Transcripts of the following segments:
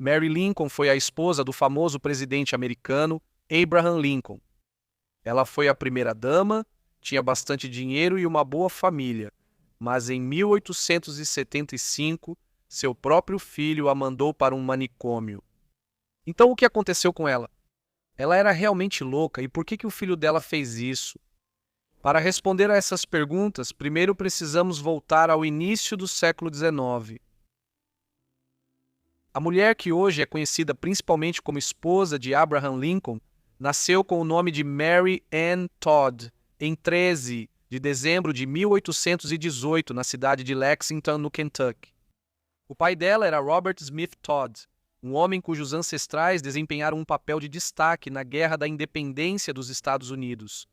Mary Lincoln foi a esposa do famoso presidente americano Abraham Lincoln. Ela foi a primeira-dama, tinha bastante dinheiro e uma boa família, mas em 1875, seu próprio filho a mandou para um manicômio. Então o que aconteceu com ela? Ela era realmente louca e por que o filho dela fez isso? Para responder a essas perguntas, primeiro precisamos voltar ao início do século XIX. A mulher que hoje é conhecida principalmente como esposa de Abraham Lincoln nasceu com o nome de Mary Ann Todd em 13 de dezembro de 1818 na cidade de Lexington, no Kentucky. O pai dela era Robert Smith Todd, um homem cujos ancestrais desempenharam um papel de destaque na Guerra da Independência dos Estados Unidos.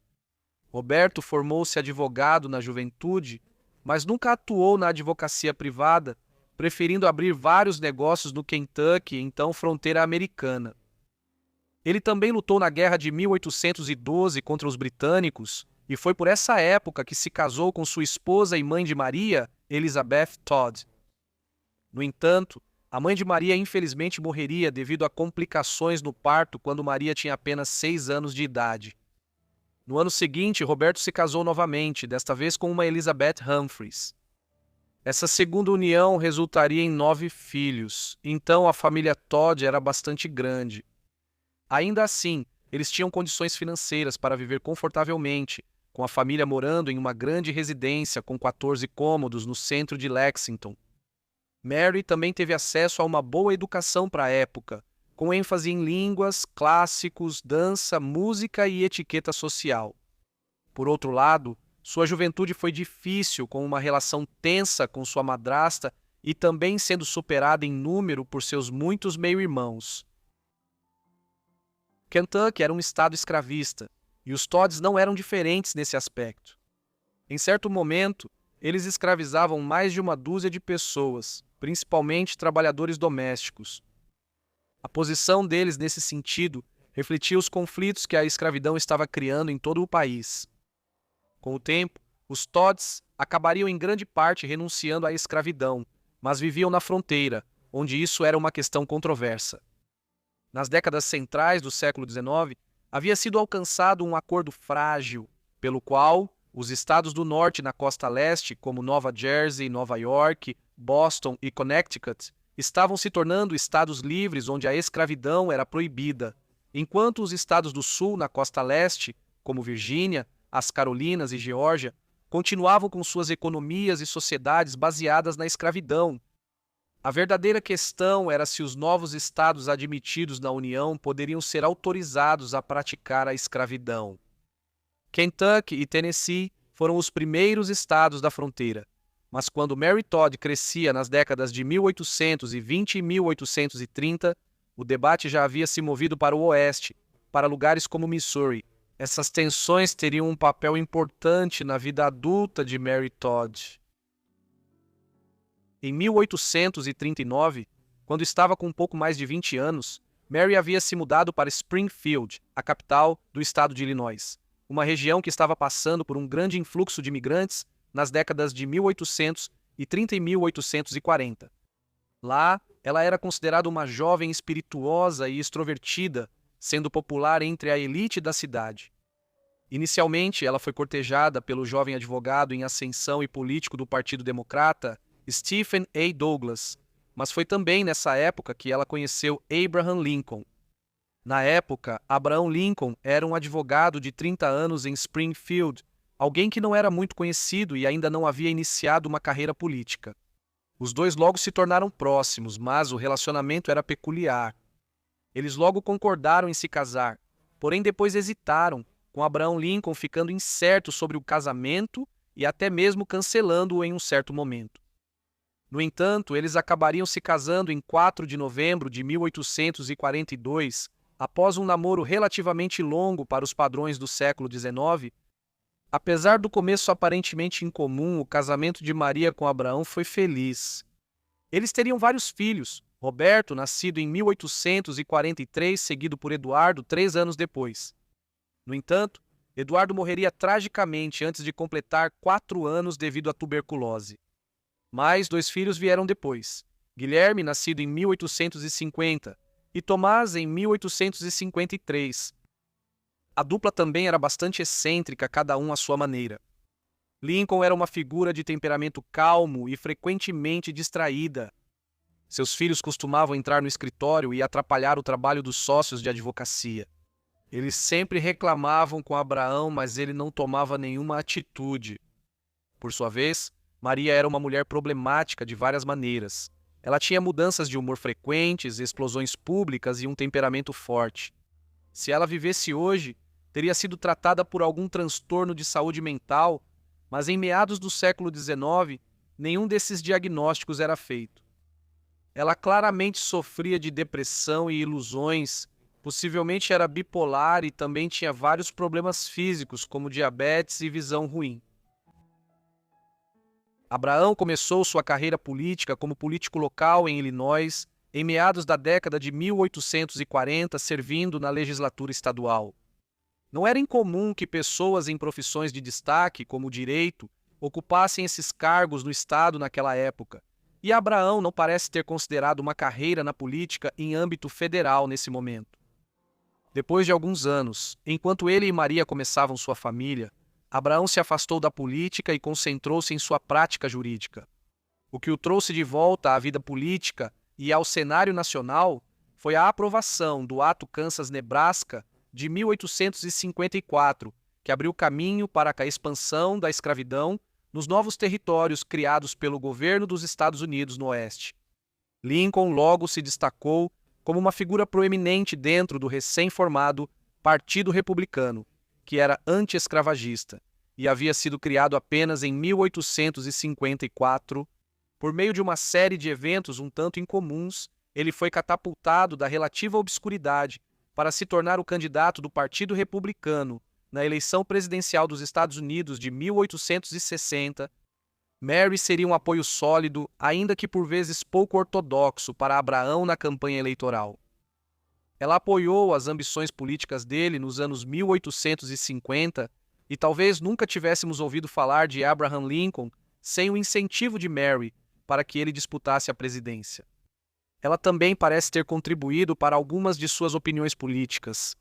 Roberto formou-se advogado na juventude, mas nunca atuou na advocacia privada, preferindo abrir vários negócios no Kentucky, então fronteira americana. Ele também lutou na Guerra de 1812 contra os britânicos e foi por essa época que se casou com sua esposa e mãe de Maria, Elizabeth Todd. No entanto, a mãe de Maria infelizmente morreria devido a complicações no parto quando Maria tinha apenas 6 anos de idade. No ano seguinte, Roberto se casou novamente, desta vez com uma Elizabeth Humphreys. Essa segunda união resultaria em 9 filhos, então a família Todd era bastante grande. Ainda assim, eles tinham condições financeiras para viver confortavelmente, com a família morando em uma grande residência com 14 cômodos no centro de Lexington. Mary também teve acesso a uma boa educação para a época, com ênfase em línguas, clássicos, dança, música e etiqueta social. Por outro lado, sua juventude foi difícil, com uma relação tensa com sua madrasta e também sendo superada em número por seus muitos meio-irmãos. Kentucky era um estado escravista, e os Todds não eram diferentes nesse aspecto. Em certo momento, eles escravizavam mais de uma dúzia de pessoas, principalmente trabalhadores domésticos. A posição deles nesse sentido refletia os conflitos que a escravidão estava criando em todo o país. Com o tempo, os Todds acabariam em grande parte renunciando à escravidão, mas viviam na fronteira, onde isso era uma questão controversa. Nas décadas centrais do século XIX, havia sido alcançado um acordo frágil, pelo qual os estados do norte na costa leste, como Nova Jersey, Nova York, Boston e Connecticut, estavam se tornando estados livres onde a escravidão era proibida, enquanto os estados do sul na costa leste, como Virgínia, as Carolinas e Geórgia, continuavam com suas economias e sociedades baseadas na escravidão. A verdadeira questão era se os novos estados admitidos na União poderiam ser autorizados a praticar a escravidão. Kentucky e Tennessee foram os primeiros estados da fronteira, mas quando Mary Todd crescia nas décadas de 1820 e 1830, o debate já havia se movido para o oeste, para lugares como Missouri. Essas tensões teriam um papel importante na vida adulta de Mary Todd. Em 1839, quando estava com um pouco mais de 20 anos, Mary havia se mudado para Springfield, a capital do estado de Illinois, uma região que estava passando por um grande influxo de imigrantes nas décadas de 1830 e 1840. Lá, ela era considerada uma jovem espirituosa e extrovertida, sendo popular entre a elite da cidade. Inicialmente, ela foi cortejada pelo jovem advogado em ascensão e político do Partido Democrata, Stephen A. Douglas, mas foi também nessa época que ela conheceu Abraham Lincoln. Na época, Abraham Lincoln era um advogado de 30 anos em Springfield, alguém que não era muito conhecido e ainda não havia iniciado uma carreira política. Os dois logo se tornaram próximos, mas o relacionamento era peculiar. Eles logo concordaram em se casar, porém depois hesitaram, com Abraham Lincoln ficando incerto sobre o casamento e até mesmo cancelando-o em um certo momento. No entanto, eles acabariam se casando em 4 de novembro de 1842, após um namoro relativamente longo para os padrões do século XIX. Apesar do começo aparentemente incomum, o casamento de Maria com Abraão foi feliz. Eles teriam vários filhos, Roberto, nascido em 1843, seguido por Eduardo 3 anos depois. No entanto, Eduardo morreria tragicamente antes de completar 4 anos devido à tuberculose. Mais 2 filhos vieram depois, Guilherme, nascido em 1850, e Tomás em 1853. A dupla também era bastante excêntrica, cada um à sua maneira. Lincoln era uma figura de temperamento calmo e frequentemente distraída. Seus filhos costumavam entrar no escritório e atrapalhar o trabalho dos sócios de advocacia. Eles sempre reclamavam com Abraão, mas ele não tomava nenhuma atitude. Por sua vez, Maria era uma mulher problemática de várias maneiras. Ela tinha mudanças de humor frequentes, explosões públicas e um temperamento forte. Se ela vivesse hoje, teria sido tratada por algum transtorno de saúde mental, mas em meados do século XIX, nenhum desses diagnósticos era feito. Ela claramente sofria de depressão e ilusões, possivelmente era bipolar e também tinha vários problemas físicos, como diabetes e visão ruim. Abraão começou sua carreira política como político local em Illinois, em meados da década de 1840, servindo na legislatura estadual. Não era incomum que pessoas em profissões de destaque, como o direito, ocupassem esses cargos no estado naquela época, e Abraão não parece ter considerado uma carreira na política em âmbito federal nesse momento. Depois de alguns anos, enquanto ele e Maria começavam sua família, Abraão se afastou da política e concentrou-se em sua prática jurídica. O que o trouxe de volta à vida política e ao cenário nacional foi a aprovação do Ato Kansas-Nebraska de 1854, que abriu caminho para a expansão da escravidão nos novos territórios criados pelo governo dos Estados Unidos no Oeste. Lincoln logo se destacou como uma figura proeminente dentro do recém-formado Partido Republicano, que era anti-escravagista e havia sido criado apenas em 1854. Por meio de uma série de eventos um tanto incomuns, ele foi catapultado da relativa obscuridade para se tornar o candidato do Partido Republicano na eleição presidencial dos Estados Unidos de 1860. Mary seria um apoio sólido, ainda que por vezes pouco ortodoxo, para Abraão na campanha eleitoral. Ela apoiou as ambições políticas dele nos anos 1850 e talvez nunca tivéssemos ouvido falar de Abraham Lincoln sem o incentivo de Mary para que ele disputasse a presidência. Ela também parece ter contribuído para algumas de suas opiniões políticas.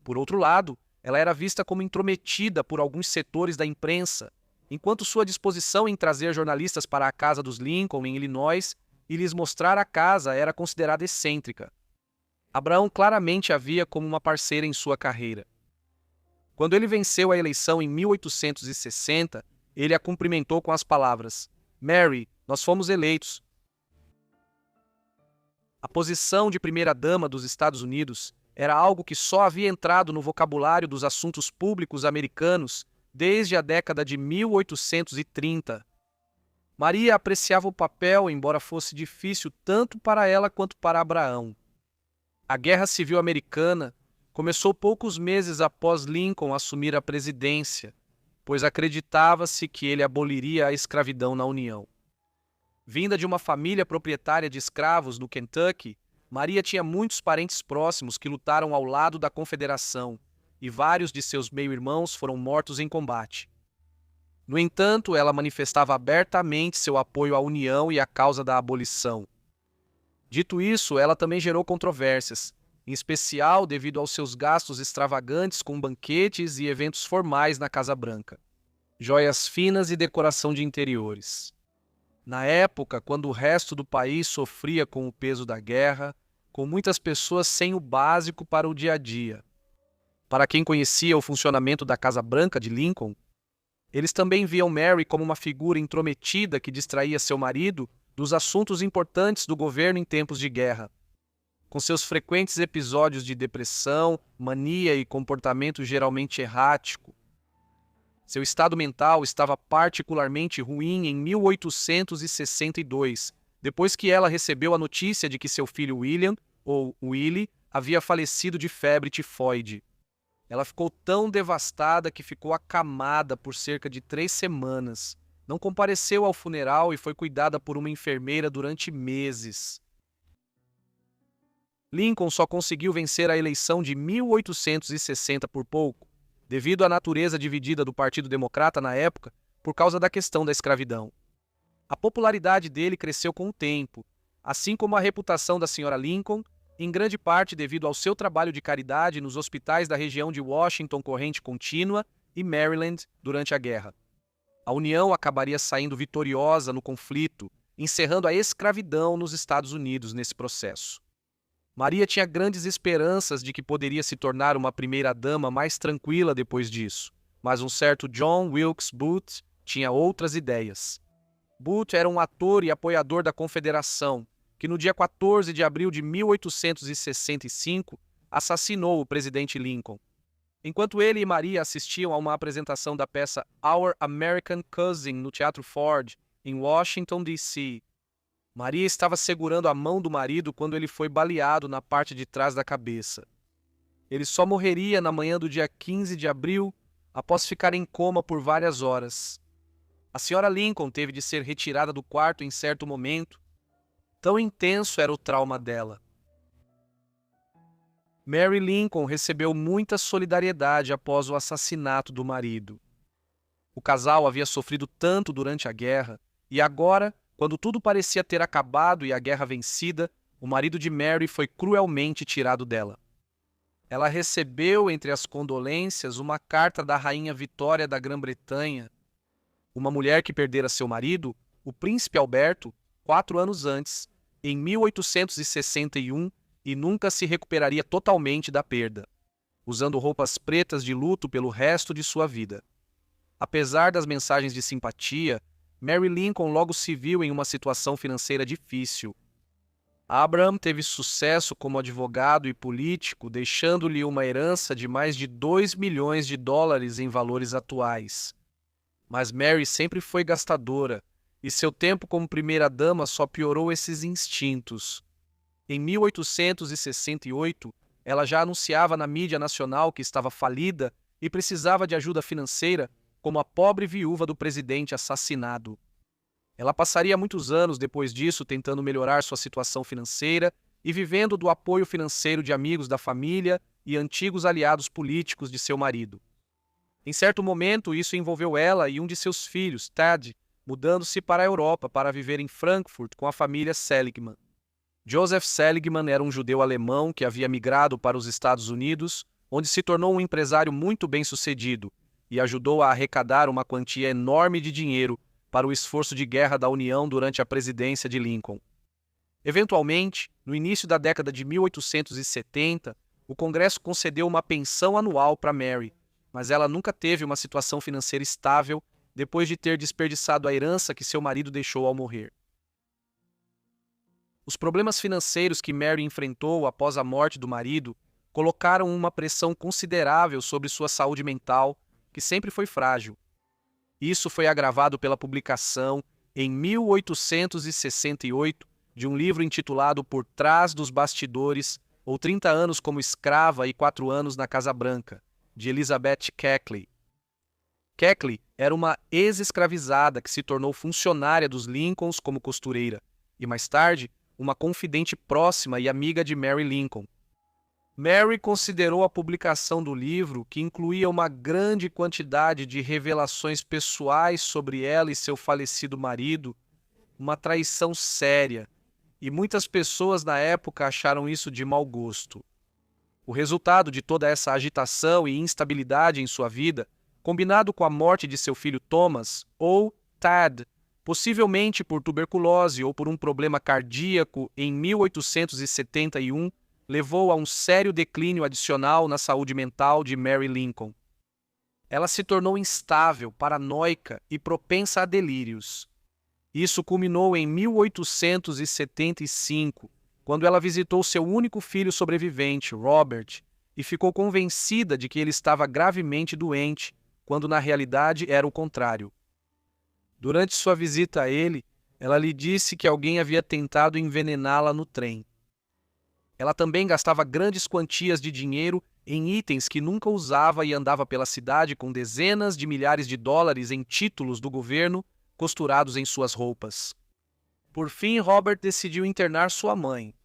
Por outro lado, ela era vista como intrometida por alguns setores da imprensa, enquanto sua disposição em trazer jornalistas para a casa dos Lincoln em Illinois e lhes mostrar a casa era considerada excêntrica. Abraão claramente a via como uma parceira em sua carreira. Quando ele venceu a eleição em 1860, ele a cumprimentou com as palavras: "Mary, nós fomos eleitos." A posição de primeira-dama dos Estados Unidos era algo que só havia entrado no vocabulário dos assuntos públicos americanos desde a década de 1830. Maria apreciava o papel, embora fosse difícil tanto para ela quanto para Abraão. A Guerra Civil Americana começou poucos meses após Lincoln assumir a presidência, pois acreditava-se que ele aboliria a escravidão na União. Vinda de uma família proprietária de escravos no Kentucky, Maria tinha muitos parentes próximos que lutaram ao lado da Confederação, e vários de seus meio-irmãos foram mortos em combate. No entanto, ela manifestava abertamente seu apoio à União e à causa da abolição. Dito isso, ela também gerou controvérsias, em especial devido aos seus gastos extravagantes com banquetes e eventos formais na Casa Branca, joias finas e decoração de interiores. Na época, quando o resto do país sofria com o peso da guerra, com muitas pessoas sem o básico para o dia a dia. Para quem conhecia o funcionamento da Casa Branca de Lincoln, eles também viam Mary como uma figura intrometida que distraía seu marido dos assuntos importantes do governo em tempos de guerra. Com seus frequentes episódios de depressão, mania e comportamento geralmente errático, seu estado mental estava particularmente ruim em 1862, depois que ela recebeu a notícia de que seu filho William, ou Willie, havia falecido de febre tifoide. Ela ficou tão devastada que ficou acamada por cerca de 3 semanas. Não compareceu ao funeral e foi cuidada por uma enfermeira durante meses. Lincoln só conseguiu vencer a eleição de 1860 por pouco, devido à natureza dividida do Partido Democrata na época por causa da questão da escravidão. A popularidade dele cresceu com o tempo, assim como a reputação da Sra. Lincoln, em grande parte devido ao seu trabalho de caridade nos hospitais da região de Washington Corrente Contínua e Maryland durante a guerra. A União acabaria saindo vitoriosa no conflito, encerrando a escravidão nos Estados Unidos nesse processo. Maria tinha grandes esperanças de que poderia se tornar uma primeira-dama mais tranquila depois disso, mas um certo John Wilkes Booth tinha outras ideias. Booth era um ator e apoiador da Confederação, que no dia 14 de abril de 1865 assassinou o presidente Lincoln. Enquanto ele e Maria assistiam a uma apresentação da peça Our American Cousin no Teatro Ford, em Washington, D.C., Maria estava segurando a mão do marido quando ele foi baleado na parte de trás da cabeça. Ele só morreria na manhã do dia 15 de abril, após ficar em coma por várias horas. A Sra. Lincoln teve de ser retirada do quarto em certo momento. Tão intenso era o trauma dela. Mary Lincoln recebeu muita solidariedade após o assassinato do marido. O casal havia sofrido tanto durante a guerra, e agora, quando tudo parecia ter acabado e a guerra vencida, o marido de Mary foi cruelmente tirado dela. Ela recebeu, entre as condolências, uma carta da rainha Vitória da Grã-Bretanha, uma mulher que perdera seu marido, o príncipe Alberto, 4 anos antes, em 1861, e nunca se recuperaria totalmente da perda, usando roupas pretas de luto pelo resto de sua vida. Apesar das mensagens de simpatia, Mary Lincoln logo se viu em uma situação financeira difícil. Abraham teve sucesso como advogado e político, deixando-lhe uma herança de mais de 2 milhões de dólares em valores atuais. Mas Mary sempre foi gastadora, e seu tempo como primeira-dama só piorou esses instintos. Em 1868, ela já anunciava na mídia nacional que estava falida e precisava de ajuda financeira, como a pobre viúva do presidente assassinado. Ela passaria muitos anos depois disso tentando melhorar sua situação financeira e vivendo do apoio financeiro de amigos da família e antigos aliados políticos de seu marido. Em certo momento, isso envolveu ela e um de seus filhos, Ted, mudando-se para a Europa para viver em Frankfurt com a família Seligman. Joseph Seligman era um judeu alemão que havia migrado para os Estados Unidos, onde se tornou um empresário muito bem-sucedido e ajudou a arrecadar uma quantia enorme de dinheiro para o esforço de guerra da União durante a presidência de Lincoln. Eventualmente, no início da década de 1870, o Congresso concedeu uma pensão anual para Mary, mas ela nunca teve uma situação financeira estável depois de ter desperdiçado a herança que seu marido deixou ao morrer. Os problemas financeiros que Mary enfrentou após a morte do marido colocaram uma pressão considerável sobre sua saúde mental, que sempre foi frágil. Isso foi agravado pela publicação, em 1868, de um livro intitulado Por Trás dos Bastidores, ou 30 anos como escrava e 4 anos na Casa Branca, de Elizabeth Keckley. Keckley era uma ex-escravizada que se tornou funcionária dos Lincolns como costureira, e mais tarde, uma confidente próxima e amiga de Mary Lincoln. Mary considerou a publicação do livro, que incluía uma grande quantidade de revelações pessoais sobre ela e seu falecido marido, uma traição séria, e muitas pessoas na época acharam isso de mau gosto. O resultado de toda essa agitação e instabilidade em sua vida, combinado com a morte de seu filho Thomas, ou Tad, possivelmente por tuberculose ou por um problema cardíaco em 1871, levou a um sério declínio adicional na saúde mental de Mary Lincoln. Ela se tornou instável, paranoica e propensa a delírios. Isso culminou em 1875, quando ela visitou seu único filho sobrevivente, Robert, e ficou convencida de que ele estava gravemente doente, quando na realidade era o contrário. Durante sua visita a ele, ela lhe disse que alguém havia tentado envenená-la no trem. Ela também gastava grandes quantias de dinheiro em itens que nunca usava e andava pela cidade com dezenas de milhares de dólares em títulos do governo costurados em suas roupas. Por fim, Robert decidiu internar sua mãe.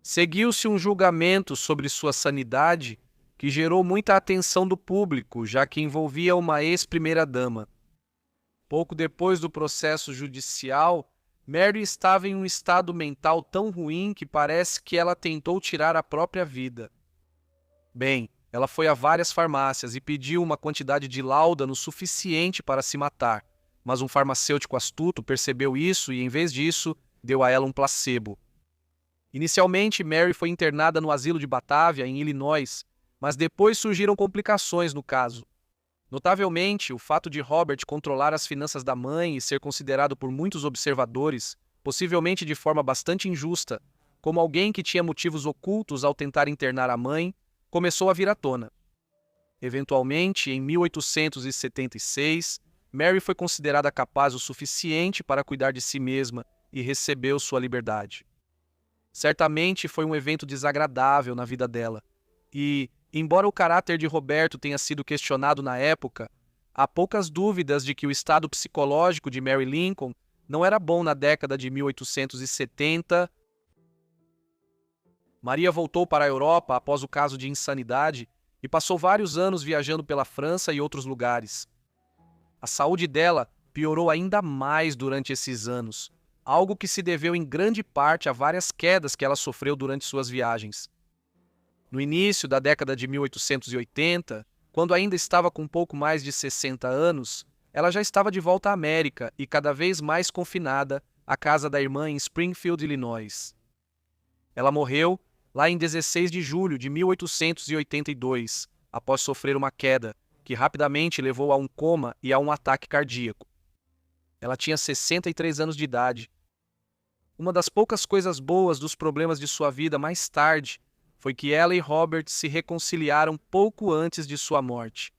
Seguiu-se um julgamento sobre sua sanidade que gerou muita atenção do público, já que envolvia uma ex-primeira-dama. Pouco depois do processo judicial, Mary estava em um estado mental tão ruim que parece que ela tentou tirar a própria vida. Bem, ela foi a várias farmácias e pediu uma quantidade de láudano suficiente para se matar, mas um farmacêutico astuto percebeu isso e, em vez disso, deu a ela um placebo. Inicialmente, Mary foi internada no asilo de Batavia, em Illinois, mas depois surgiram complicações no caso. Notavelmente, o fato de Robert controlar as finanças da mãe e ser considerado por muitos observadores, possivelmente de forma bastante injusta, como alguém que tinha motivos ocultos ao tentar internar a mãe, começou a vir à tona. Eventualmente, em 1876, Mary foi considerada capaz o suficiente para cuidar de si mesma e recebeu sua liberdade. Certamente foi um evento desagradável na vida dela, e, embora o caráter de Roberto tenha sido questionado na época, há poucas dúvidas de que o estado psicológico de Mary Lincoln não era bom na década de 1870. Maria voltou para a Europa após o caso de insanidade e passou vários anos viajando pela França e outros lugares. A saúde dela piorou ainda mais durante esses anos, algo que se deveu em grande parte a várias quedas que ela sofreu durante suas viagens. No início da década de 1880, quando ainda estava com pouco mais de 60 anos, ela já estava de volta à América e cada vez mais confinada à casa da irmã em Springfield, Illinois. Ela morreu lá em 16 de julho de 1882, após sofrer uma queda, que rapidamente levou a um coma e a um ataque cardíaco. Ela tinha 63 anos de idade. Uma das poucas coisas boas dos problemas de sua vida mais tarde foi que ela e Robert se reconciliaram pouco antes de sua morte.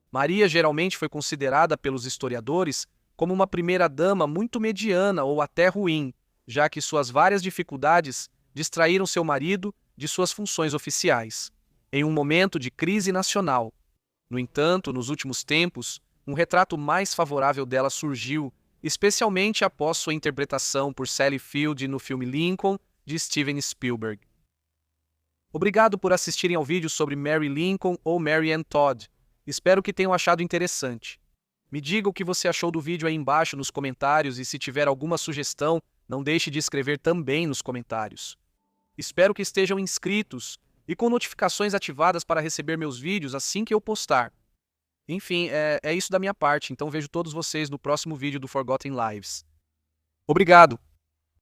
Maria geralmente foi considerada pelos historiadores como uma primeira-dama muito mediana ou até ruim, já que suas várias dificuldades distraíram seu marido de suas funções oficiais, em um momento de crise nacional. No entanto, nos últimos tempos, um retrato mais favorável dela surgiu, especialmente após sua interpretação por Sally Field no filme Lincoln, de Steven Spielberg. Obrigado por assistirem ao vídeo sobre Mary Lincoln ou Mary Ann Todd. Espero que tenham achado interessante. Me diga o que você achou do vídeo aí embaixo nos comentários e se tiver alguma sugestão, não deixe de escrever também nos comentários. Espero que estejam inscritos e com notificações ativadas para receber meus vídeos assim que eu postar. Enfim, é isso da minha parte, então vejo todos vocês no próximo vídeo do Forgotten Lives. Obrigado!